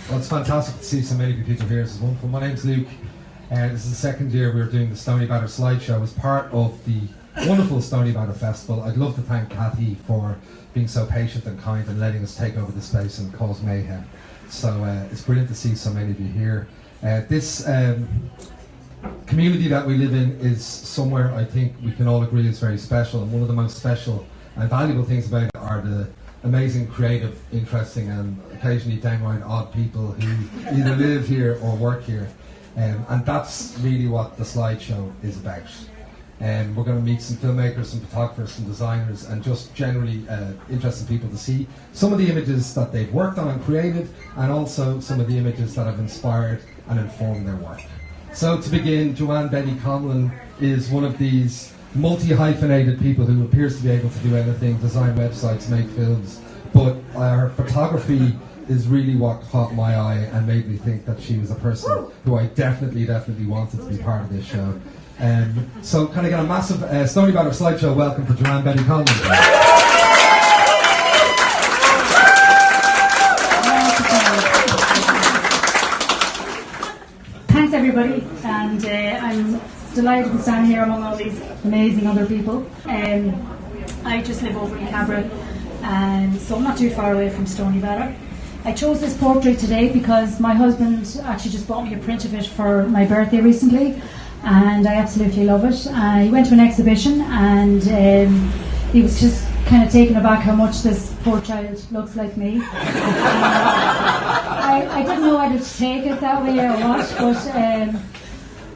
Well, it's fantastic to see so many people here. This is wonderful. My name's Luke. This is the second year we're doing the Stoneybatter Slideshow as part of the wonderful Stoneybatter Festival. I'd love to thank Kathy for being so patient and kind and letting us take over the space and cause mayhem. So it's brilliant to see so many of you here. This community that we live in is somewhere I think we can all agree is very special, and one of the most special and valuable things about it are the amazing, creative, interesting and occasionally downright odd people who either live here or work here. And that's really what the slideshow is about. We're going to meet some filmmakers, some photographers, some designers, and just generally interesting people to see some of the images that they've worked on and created, and also some of the images that have inspired and informed their work. So to begin, Joanne Conlon is one of these multi-hyphenated people who appears to be able to do anything, design websites, make films, but her photography is really what caught my eye and made me think that she was a person who I definitely wanted to be part of this show. So can I get a massive Stoneybatter Slideshow welcome for Joanne Conlon? Thanks everybody, and I'm delighted to stand here among all these amazing other people. I just live over in Cabra, and so I'm not too far away from Stoneybatter. I chose this portrait today because my husband actually just bought me a print of it for my birthday recently, and I absolutely love it. He went to an exhibition and he was just kind of taken aback how much this poor child looks like me. I didn't know whether to take it that way or what, but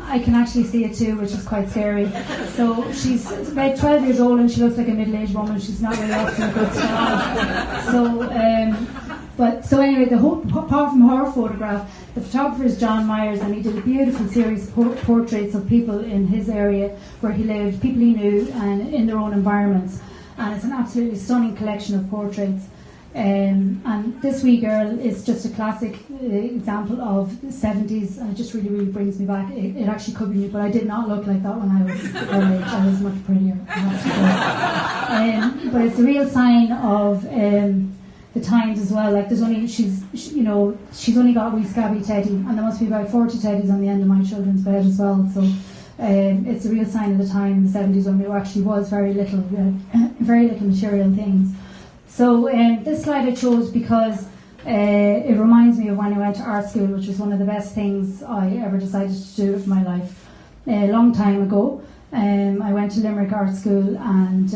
I can actually see it too, which is quite scary. So she's about 12 years old and she looks like a middle-aged woman. She's not really off to a good start. So anyway, apart from her photograph, the photographer is John Myers, and he did a beautiful series of portraits of people in his area where he lived, people he knew, and in their own environments. And it's an absolutely stunning collection of portraits. And this wee girl is just a classic example of the 70s, and it just really brings me back. It actually could be me, but I did not look like that when I was her age. I was much prettier, I have to say. But it's a real sign of the times as well. Like she's only got a wee scabby teddy, and there must be about 40 teddies on the end of my children's bed as well. So it's a real sign of the time in the 70s when there actually was very little material things. So this slide I chose because it reminds me of when I went to art school, which was one of the best things I ever decided to do with my life. A long time ago, I went to Limerick Art School and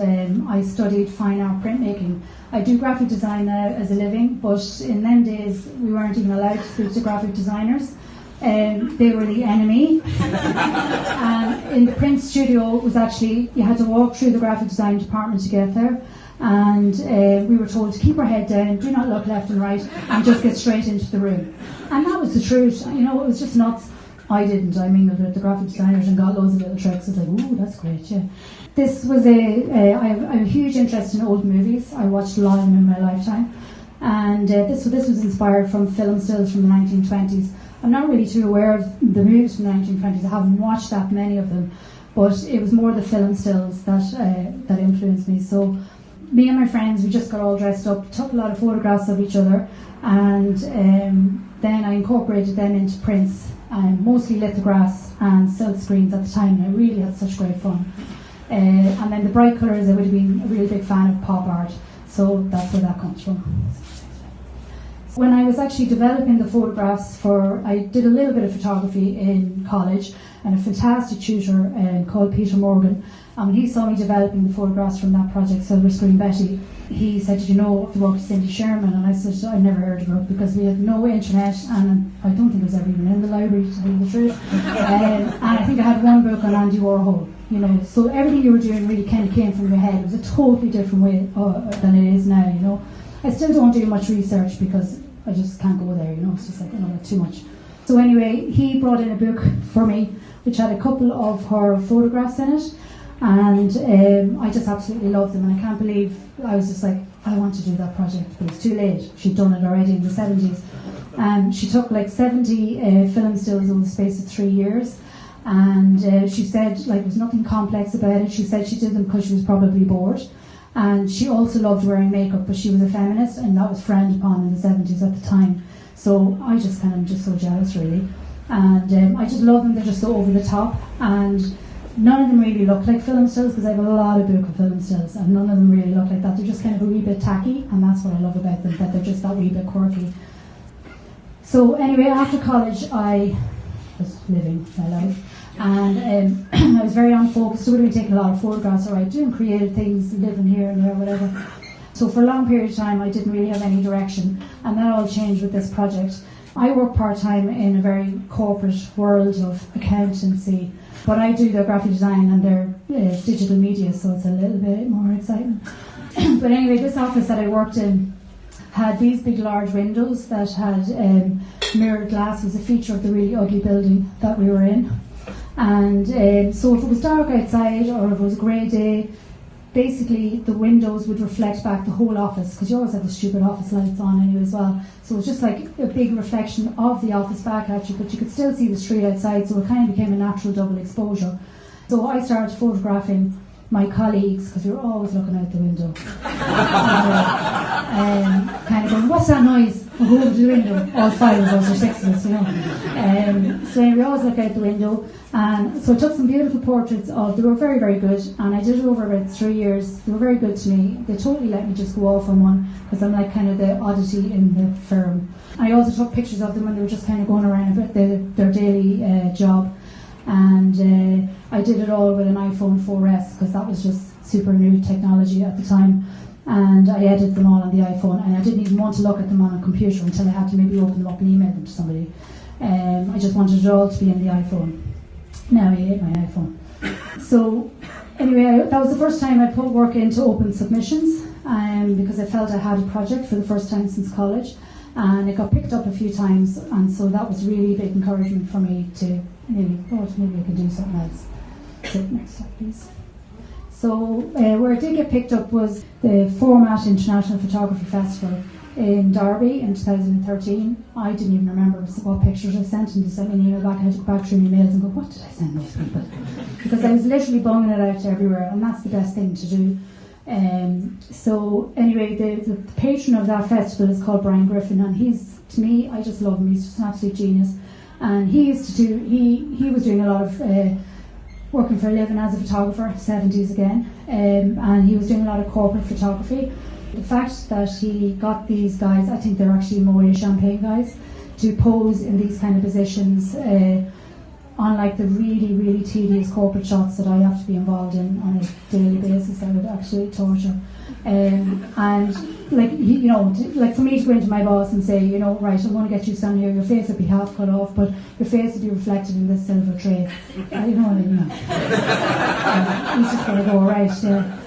I studied fine art printmaking. I do graphic design now as a living, but in them days we weren't even allowed to speak to graphic designers. They were the enemy. And in the print studio, it was actually, you had to walk through the graphic design department to get there. And we were told to keep our head down, do not look left and right, and just get straight into the room. And that was the truth. You know, it was just nuts. I didn't. I mingled with the graphic designers and got loads of little tricks. I was like, ooh, that's great, yeah. This was I have a huge interest in old movies. I watched a lot of them in my lifetime. And this was inspired from film stills from the 1920s. I'm not really too aware of the movies from the 1920s. I haven't watched that many of them. But it was more the film stills that influenced me. So me and my friends, we just got all dressed up, took a lot of photographs of each other, and then I incorporated them into prints, mostly lithographs and silk screens at the time, and I really had such great fun. And then the bright colours, I would have been a really big fan of pop art, so that's where that comes from. When I was actually developing the photographs I did a little bit of photography in college, and a fantastic tutor called Peter Morgan. When he saw me developing the photographs from that project, Silver Screen Betty, he said, "Did you know the work of Cindy Sherman?" And I said, "I never heard of her," because we had no internet, and I don't think it was ever even in the library, to tell you the truth. And I think I had one book on Andy Warhol, you know. So everything you were doing really kind of came from your head. It was a totally different way than it is now, you know. I still don't do much research because I just can't go there, you know. It's just like, that's too much. So anyway, he brought in a book for me, which had a couple of her photographs in it. And I just absolutely loved them, and I can't believe I was just like, I want to do that project, but it's too late. She'd done it already in the 70s. She took like 70 film stills over the space of 3 years, and she said like there's nothing complex about it. She said she did them because she was probably bored, and she also loved wearing makeup, but she was a feminist, and that was frowned upon in the 70s at the time. So I just kind of just so jealous really, and I just love them. They're just so over the top, and none of them really look like film stills, because I have a lot of book of film stills, and none of them really look like that. They're just kind of a wee bit tacky, and that's what I love about them, that they're just that wee bit quirky. So anyway, after college I was living my life, and I was very unfocused, so I would have been taking a lot of photographs, alright, doing creative things, living here and there, whatever. So for a long period of time I didn't really have any direction, and that all changed with this project. I work part-time in a very corporate world of accountancy, but I do their graphic design and their digital media, so it's a little bit more exciting. But anyway, this office that I worked in had these big large windows that had mirrored glass. It was a feature of the really ugly building that we were in. And so if it was dark outside or if it was a grey day, basically the windows would reflect back the whole office, because you always have the stupid office lights on anyway as well. So it was just like a big reflection of the office back at you, but you could still see the street outside, so it kind of became a natural double exposure. So I started photographing my colleagues, because we were always looking out the window. And kind of going, what's that noise? We'll go over to the window. All 5 of us or 6 of us, you know. So anyway, we always look out the window. And so I took some beautiful portraits of, they were very, very good, and I did it over about 3 years. They were very good to me. They totally let me just go off on one, because I'm like kind of the oddity in the firm. I also took pictures of them when they were just kind of going around about their daily job. And I did it all with an iPhone 4S, because that was just super new technology at the time. And I edited them all on the iPhone, and I didn't even want to look at them on a computer until I had to maybe open them up and email them to somebody. I just wanted it all to be in the iPhone. Now I hate my iPhone. So anyway, that was the first time I put work into open submissions, because I felt I had a project for the first time since college, and it got picked up a few times, and so that was really big encouragement for me to maybe I can do something else. Sit next up, please. So where it did get picked up was the Format International Photography Festival in Derby in 2013. I didn't even remember what pictures I sent, and they sent me an email back. I had to go back through my emails and go, what did I send those people? Because I was literally bunging it out to everywhere, and that's the best thing to do. So anyway, the patron of that festival is called Brian Griffin, and he's, to me, I just love him. He's just an absolute genius. And he used to do, he was doing a lot of working for a living as a photographer, 70s again, and he was doing a lot of corporate photography. The fact that he got these guys, I think they're actually Moet Champagne guys, to pose in these kind of positions on like the really, really tedious corporate shots that I have to be involved in on a daily basis, I would actually torture. And like, you know, like for me to go into my boss and say, you know, right, I'm going to get you down here, your face would be half cut off, but your face would be reflected in this silver tray. You know what I mean? He's just going to go, right, yeah.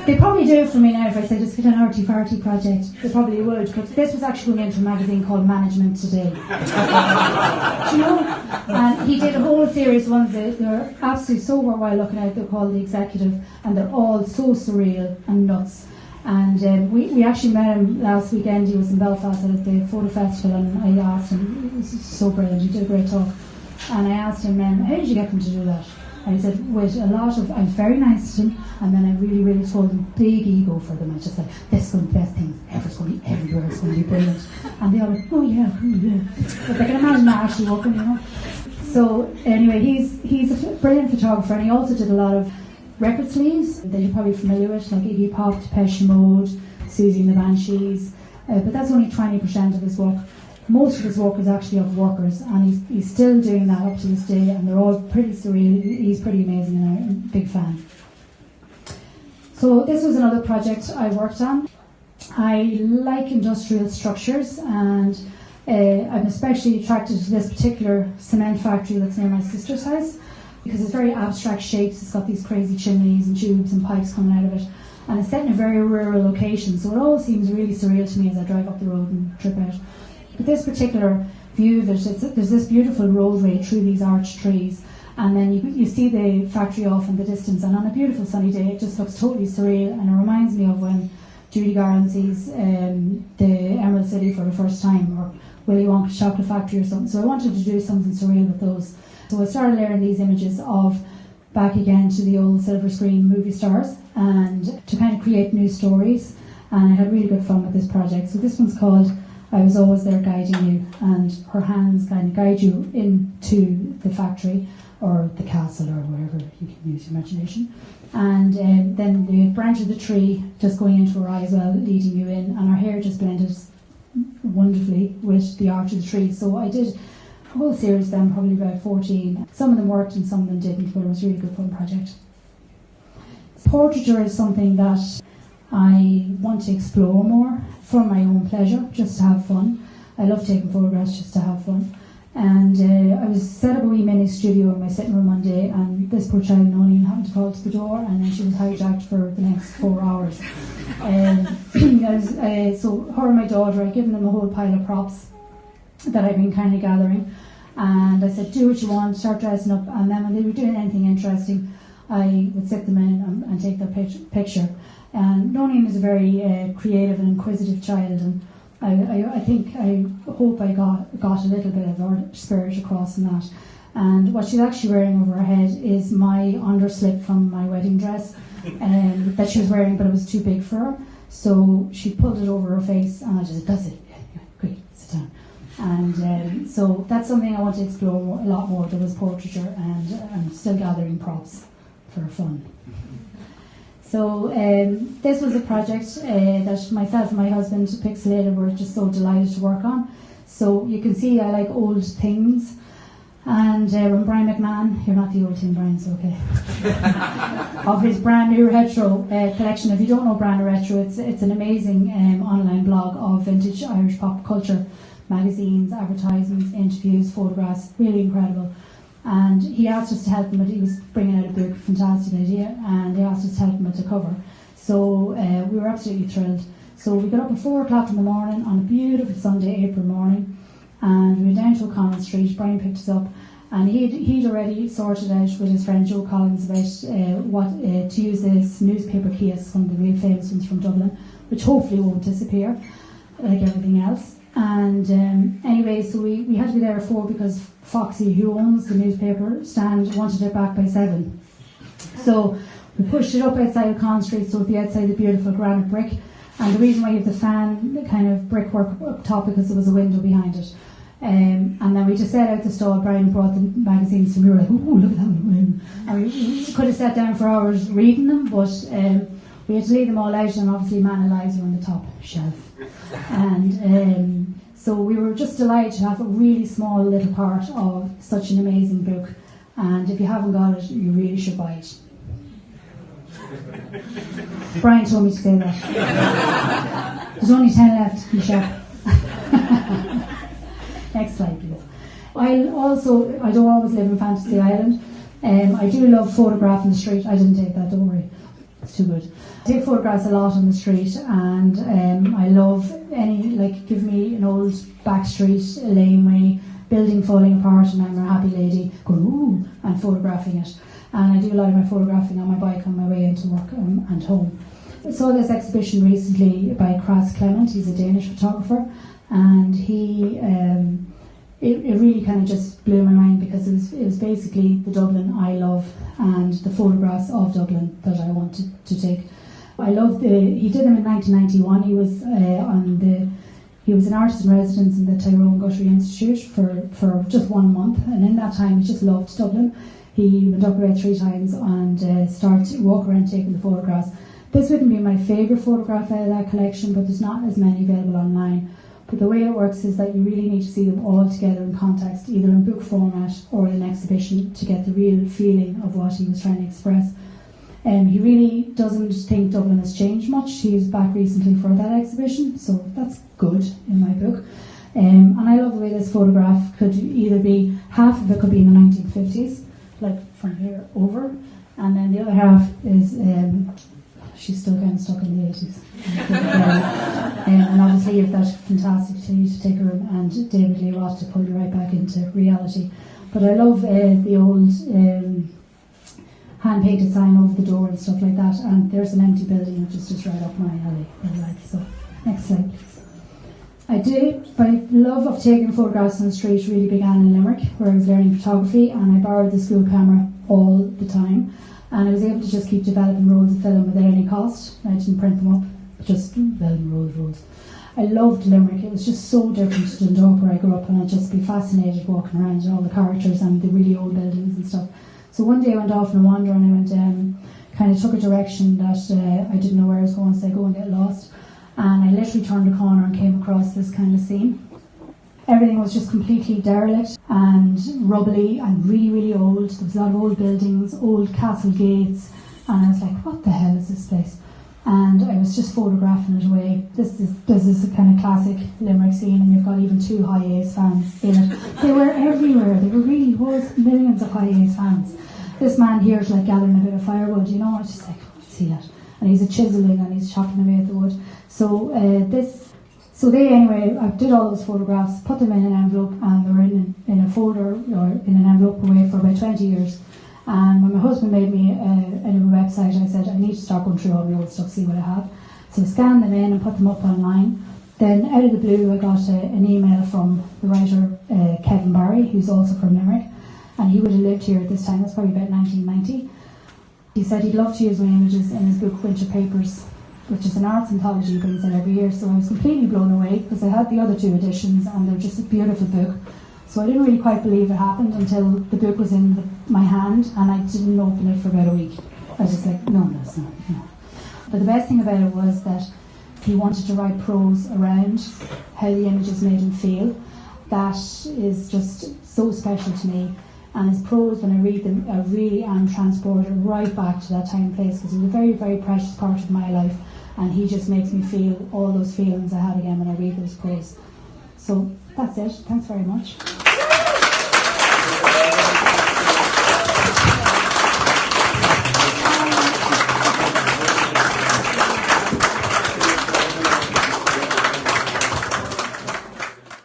They probably do it for me now if I say just get an arty farty project. They probably would, because this was actually going into a magazine called Management Today. Do you know? And he did a whole series of ones that they're absolutely so worthwhile looking at. They're called The Executive, and they're all so surreal and nuts. And we actually met him last weekend. He was in Belfast at the photo festival, and I asked him, it was so brilliant, he did a great talk. And I asked him, how did you get him to do that? And he said, with a lot of, I was very nice to him, and then I really, really told him, big ego for them. I just said, this is going to be the best thing ever, it's going to be everywhere, it's going to be brilliant. And they all went, oh yeah. But they can imagine that actually working, you know. So anyway, he's a brilliant photographer, and he also did a lot of record sleeves that you're probably familiar with, like Iggy Pop, Depeche Mode, Susie and the Banshees. But that's only 20% of his work. Most of his work is actually of workers, and he's still doing that up to this day, and they're all pretty surreal. He's pretty amazing, and I'm a big fan. So this was another project I worked on. I like industrial structures, and I'm especially attracted to this particular cement factory that's near my sister's house, because it's very abstract shapes. It's got these crazy chimneys and tubes and pipes coming out of it, and it's set in a very rural location, so it all seems really surreal to me as I drive up the road and trip out. But this particular view, there's this beautiful roadway through these arched trees, and then you see the factory off in the distance, and on a beautiful sunny day it just looks totally surreal, and it reminds me of when Judy Garland sees the Emerald City for the first time, or Willy Wonka's Chocolate Factory or something. So I wanted to do something surreal with those. So I started layering these images of back again to the old silver screen movie stars, and to kind of create new stories, and I had really good fun with this project. So this one's called I was always there guiding you, and her hands kind of guide you into the factory or the castle or wherever you can use your imagination. And then the branch of the tree just going into her eye as well, leading you in, and her hair just blended wonderfully with the arch of the tree. So I did a whole series then, probably about 14. Some of them worked and some of them didn't, but it was a really good fun project. Portraiture is something that I want to explore more for my own pleasure, just to have fun. I love taking photographs just to have fun. And I was set up a wee mini studio in my sitting room one day, and this poor child Nonine happened to call to the door, and then she was hijacked for the next 4 hours. So her and my daughter, I'd given them a whole pile of props that I'd been kind of gathering, and I said, do what you want, start dressing up, and then when they were doing anything interesting, I would sit them in and take their picture. And Nonine is a very creative and inquisitive child, and I hope I got a little bit of our spirit across in that. And what she's actually wearing over her head is my underslip from my wedding dress that she was wearing, but it was too big for her. So she pulled it over her face, and I just said, that's it, yeah, great, sit down. And so that's something I want to explore a lot more. There was portraiture, and I'm still gathering props for fun. So this was a project that myself and my husband, Pixelated, were just so delighted to work on. So you can see I like old things. And when Brian McMahon, you're not the old thing, Brian, it's okay, of his brand new retro collection. If you don't know brand new retro, it's an amazing online blog of vintage Irish pop culture, magazines, advertisements, interviews, photographs, really incredible. And he asked us to help him, he was bringing out a book, fantastic idea, and he asked us to help him with the cover. So we were absolutely thrilled. So we got up at 4 o'clock in the morning on a beautiful Sunday, April morning, and we went down to Conlon Street. Brian picked us up, and he'd already sorted out with his friend Joe Collins about to use this newspaper kiosk, one of the real famous ones from Dublin, which hopefully won't disappear, like everything else. And anyway, so we had to be there at 4 because Foxy, who owns the newspaper stand, wanted it back by 7. So we pushed it up outside Conlon Street, so it'd be outside the beautiful granite brick. And the reason why you have the fan, the kind of brickwork up top, because there was a window behind it. And then we just set out the stall. Brian brought the magazines, and we were like, "Oh, look at that one!" And we could have sat down for hours reading them, but we had to lay them all out, and obviously Man Alive were on the top shelf. And so we were just delighted to have a really small little part of such an amazing book. And if you haven't got it, you really should buy it. Brian told me to say that. There's only 10 left in the shop. Next slide, please. I don't always live in Fantasy Island. I do love photographing the street. I didn't take that, don't worry. It's too good. I take photographs a lot on the street, and I love give me an old back street, a laneway, building falling apart, and I'm a happy lady going, ooh, and photographing it. And I do a lot of my photographing on my bike on my way into work and home. I saw this exhibition recently by Kras Clement. He's a Danish photographer, and it really kind of just blew my mind, because it was basically the Dublin I love and the photographs of Dublin that I wanted to take. I love he did them in 1991. He was an artist in residence in the Tyrone Guthrie Institute for just 1 month, and in that time he just loved Dublin. He went up about 3 times and started to walk around taking the photographs. This wouldn't be my favourite photograph out of that collection, but there's not as many available online. But the way it works is that you really need to see them all together in context, either in book format or in an exhibition, to get the real feeling of what he was trying to express. He really doesn't think Dublin has changed much. He was back recently for that exhibition, so that's good in my book. And I love the way this photograph could either be, half of it could be in the 1950s, like from here over, and then the other half is, she's still kind of stuck in the 80s. And obviously you've that fantastic Tilly to take her and David Lee Roth to pull you right back into reality. But I love the old hand-painted sign over the door and stuff like that, and there's an empty building which is just right up my alley. So, next slide please. My love of taking photographs on the street really began in Limerick, where I was learning photography, and I borrowed the school camera all the time, and I was able to just keep developing rolls of film without any cost. I didn't print them up, just developing rolls. I loved Limerick. It was just so different to Dundalk where I grew up, and I'd just be fascinated walking around and all the characters and the really old buildings and stuff. So one day I went off on a wander, and I went kind of took a direction that I didn't know where I was going, so I go and get lost. And I literally turned a corner and came across this kind of scene. Everything was just completely derelict and rubbly and really, really old. There was a lot of old buildings, old castle gates, and I was like, what the hell is this place? And I was just photographing it away. This is a kind of classic Limerick scene, and you've got even 2 High A's fans in it. They were everywhere. There really was millions of High A's fans. This man here is like gathering a bit of firewood, you know, I was just like, oh, see that? And he's a chiseling and he's chopping away at the wood. So anyway, I did all those photographs, put them in an envelope, and they were in a folder or in an envelope away for about 20 years. And when my husband made me a new website, I said, I need to start going through all the old stuff, see what I have. So I scanned them in and put them up online. Then out of the blue, I got an email from the writer Kevin Barry, who's also from Limerick, and he would have lived here at this time. It was probably about 1990. He said he'd love to use my images in his book Winter Papers, which is an arts anthology he brings out every year. So I was completely blown away because I had the other 2 editions and they're just a beautiful book. So I didn't really quite believe it happened until the book was in my hand, and I didn't open it for about a week. I was just like, no. But the best thing about it was that he wanted to write prose around how the images made him feel. That is just so special to me. And his prose, when I read them, I really am transported right back to that time and place, because it was a very, very precious part of my life, and he just makes me feel all those feelings I had again when I read those prose. So that's it. Thanks very much.